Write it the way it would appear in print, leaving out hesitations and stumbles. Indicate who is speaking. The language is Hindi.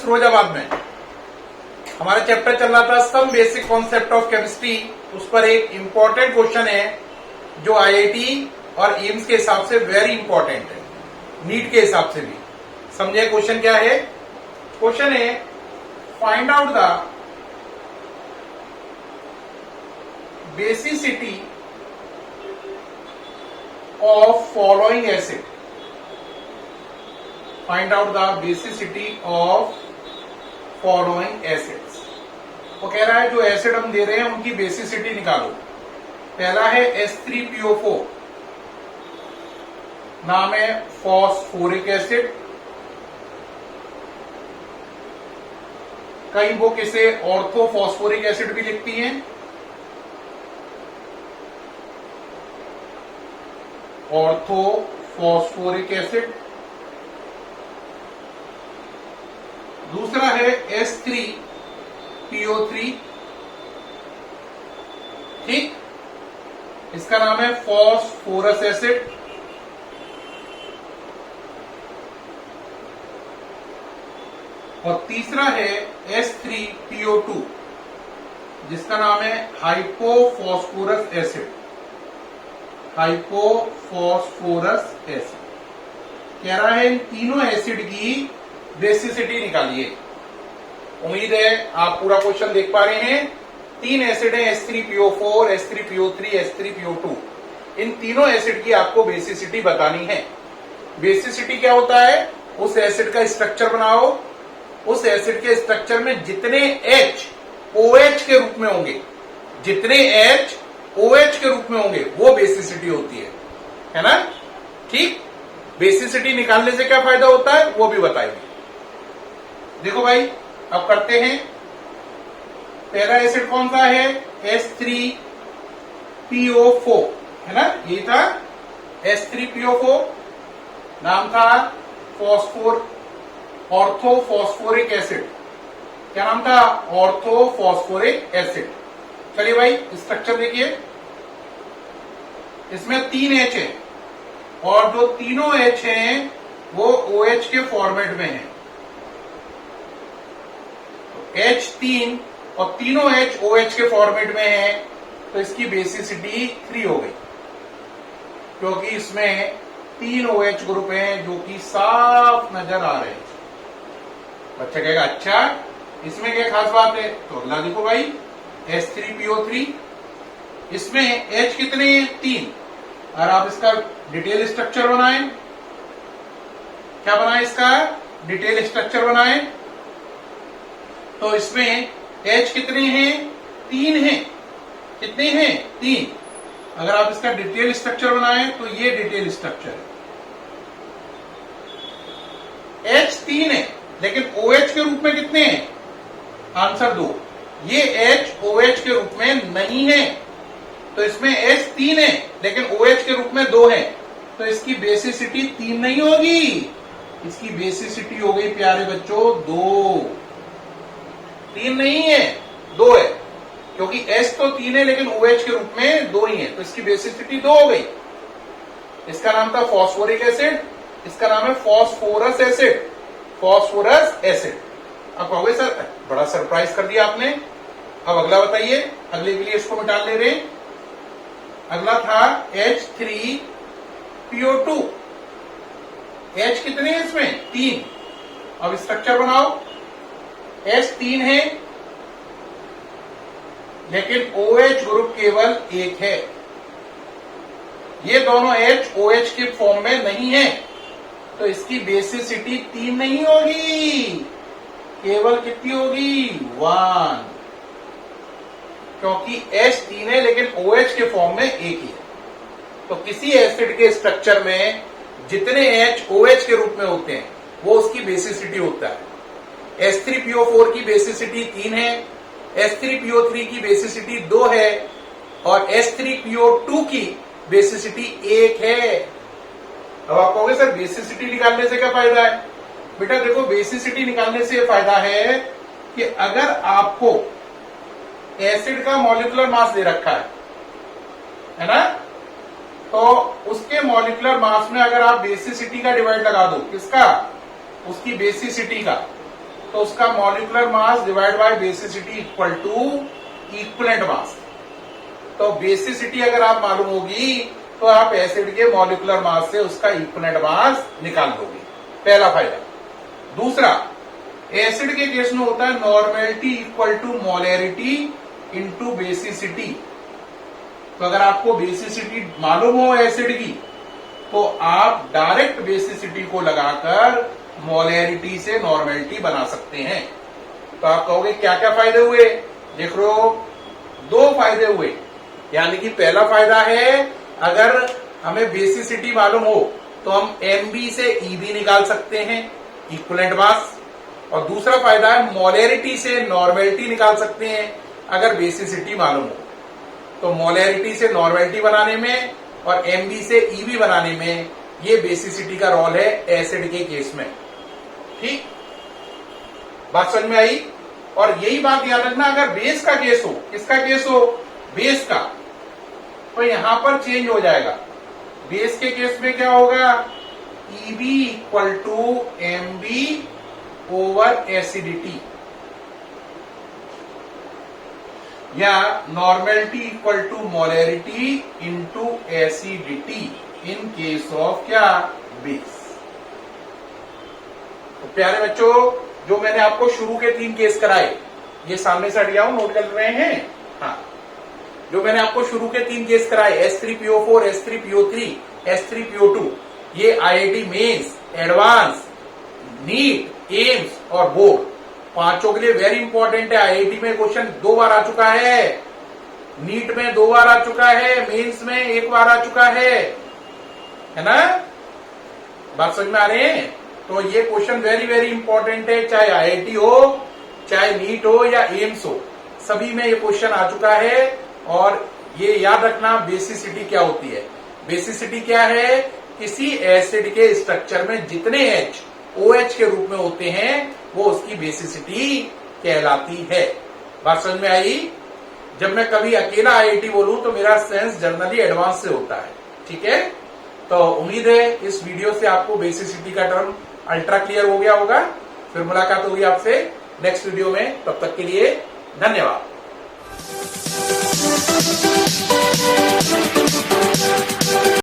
Speaker 1: फिरोजाबाद में हमारा चैप्टर चल रहा था some basic concept of chemistry. उस पर एक इंपॉर्टेंट क्वेश्चन है जो आईआईटी और एम्स के हिसाब से वेरी इंपॉर्टेंट है, नीट के हिसाब से भी। समझे क्वेश्चन क्या है? क्वेश्चन है find out the basicity of following acid. Find out the basicity of following acids. वो कह रहा है जो एसिड हम दे रहे हैं उनकी बेसिसिटी निकालो। पहला है H3PO4, नाम है फॉस्फोरिक एसिड। कई बुक इसे ऑर्थो फॉस्फोरिक एसिड भी लिखती हैं। Ortho phosphoric acid. दूसरा है H3PO3, ठीक, इसका नाम है फॉस्फोरस एसिड। और तीसरा है H3PO2, जिसका नाम है हाइपोफॉस्फोरस एसिड। हाइपोफॉस्फोरस एसिड कह रहा है इन तीनों एसिड की बेसिसिटी निकालिए। उम्मीद है आप पूरा क्वेश्चन देख पा रहे हैं। तीन एसिड हैं, H3PO4, H3PO3, H3PO2। इन तीनों एसिड की आपको बेसिसिटी बतानी है। बेसिसिटी क्या होता है? उस एसिड का स्ट्रक्चर बनाओ, उस एसिड के स्ट्रक्चर में जितने H OH के रूप में होंगे, जितने H OH के रूप में होंगे वो बेसिसिटी होती है ना? ठीक, बेसिसिटी निकालने से क्या फायदा होता है वो भी बताएंगे। देखो भाई, अब करते हैं। पहला एसिड कौन सा है? H3PO4, है ना? ये था H3PO4, नाम था ऑर्थो फॉस्फोरिक एसिड। क्या नाम था? Ortho phosphoric acid. चलिए भाई, स्ट्रक्चर देखिए। इसमें 3 H है और जो तीनों H हैं वो OH के फॉर्मेट में है। H3 और तीनों H OH के फॉर्मेट में है, तो इसकी बेसिसिटी 3 हो गई, क्योंकि इसमें 3 OH ग्रुप हैं जो कि साफ नजर आ रहे हैं। बच्चा कहेगा अच्छा इसमें क्या खास बात है? तो अगला देखो भाई, H3PO3, इसमें H कितने हैं? 3। और आप इसका डिटेल स्ट्रक्चर बनाएं। क्या बनाएं? इसका डिटेल स्ट्रक्चर बनाएं। तो इसमें H कितने हैं? 3 हैं। कितने हैं? 3। अगर आप इसका डिटेल स्ट्रक्चर बनाएं तो ये डिटेल स्ट्रक्चर है। H 3 है, लेकिन OH के रूप में कितने हैं? आंसर दो। ये H OH के रूप में नहीं है, तो इसमें H 3 है लेकिन OH के रूप में 2 है, तो इसकी बेसिसिटी 3 नहीं होगी, इसकी बेसिसिटी हो गई प्यारे बच्चों 2। 3 नहीं है, 2 है, क्योंकि H तो 3 है लेकिन OH के रूप में 2 ही है, तो इसकी बेसिसिटी 2 हो गई। इसका नाम था फॉस्फोरिक एसिड, इसका नाम है फॉस्फोरस एसिड। Phosphorous acid. अब कहोगे सर बड़ा सरप्राइज कर दिया आपने, अब अगला बताइए। अगले के लिए इसको मिटा ले रहे हैं। अगला था H3PO2। H कितने हैं इसमें? 3। अब स्ट्रक्चर बनाओ। H 3 है लेकिन OH ग्रुप केवल 1 है। ये दोनों H OH के फॉर्म में नहीं है, तो इसकी बेसिसिटी 3 नहीं होगी, केवल कितनी होगी? 1, क्योंकि H 3 है लेकिन OH के फॉर्म में 1 ही है। तो किसी एसिड के स्ट्रक्चर में जितने H OH के रूप में होते हैं वो उसकी बेसिसिटी होता है। H3PO4 की बेसिसिटी 3 है, H3PO3 की बेसिसिटी 2 है और H3PO2 की बेसिसिटी 1 है। अब आप कहोगे सर बेसिसिटी निकालने से क्या फायदा है? बेटा देखो, बेसिसिटी निकालने से फायदा है कि अगर आपको एसिड का मॉलिक्यूलर मास दे रखा है ना, तो उसके मॉलिक्यूलर मास में अगर आप बेसिसिटी का डिवाइड लगा दो, किसका? उसकी बेसिसिटी का, तो उसका molecular mass divide by basicity equal to equivalent mass. तो बेसिसिटी अगर आप मालूम होगी तो आप एसिड के मॉलिक्यूलर मास से उसका इक्विवेलेंट मास निकाल दोगे, पहला फायदा। दूसरा, एसिड के केस में होता है normality equal to molarity into basicity. तो अगर आपको बेसिसिटी मालूम हो एसिड की तो आप डायरेक्ट बेसिसिटी को लगाकर मोलैरिटी से नॉर्मेलिटी बना सकते हैं। तो आप कहोगे क्या क्या फायदे हुए? देख लो, दो फायदे हुए। यानी कि पहला फायदा है, अगर हमें बेसिसिटी मालूम हो तो हम एमबी से ईबी निकाल सकते हैं, इक्विवेलेंट मास। और दूसरा फायदा है, मोलैरिटी से नॉर्मेलिटी निकाल सकते हैं अगर बेसिसिटी मालूम हो। तो मोलैरिटी से नॉर्मेलिटी बनाने में और एमबी से ईबी बनाने में ये बेसिसिटी का रोल है एसिड के केस में। ठीक, बात समझ में आई? और यही बात याद रखना, अगर बेस का केस हो, किसका केस हो? बेस का, तो यहां पर चेंज हो जाएगा। बेस के केस में क्या होगा? EB equal to MB over acidity, या normality equal to molarity into acidity in case of क्या? बेस। तो प्यारे बच्चों, जो मैंने आपको शुरू के 3 केस कराए, ये सामने से हट जाओ, नोट कर रहे हैं? हाँ, जो मैंने आपको शुरू के 3 केस कराए, S3PO4, S3PO3, S3PO2, ये IIT mains, advance, NEET, AIIMS और बोर्ड, पांचों के लिए वेरी इंपॉर्टेंट है। IIT में क्वेश्चन 2 बार आ चुका है, नीट में 2 बार आ चुका है, मेंस में 1 बार आ चुका है ना? बात समझ में आ रहे हैं? तो ये क्वेश्चन वेरी वेरी इंपॉर्टेंट है, चाहे IIT हो, चाहे नीट हो या एम्स हो, सभी में ये क्वेश्चन आ चुका है। और ये याद रखना, बेसिसिटी क्या होती है? बेसिसिटी क्या है? किसी एसिड के स्ट्रक्चर में जितने H OH के रूप में होते हैं वो उसकी बेसिसिटी कहलाती है। बात समझ में आई? जब मैं कभी अकेला IIT बोलूं तो मेरा सेंस जनरली एडवांस से होता है। ठीक है, तो उम्मीद है इस वीडियो से आपको बेसिसिटी का टर्म अल्ट्रा क्लियर हो गया होगा। फिर मुलाकात होगी आपसे नेक्स्ट वीडियो में, तब तक के लिए धन्यवाद।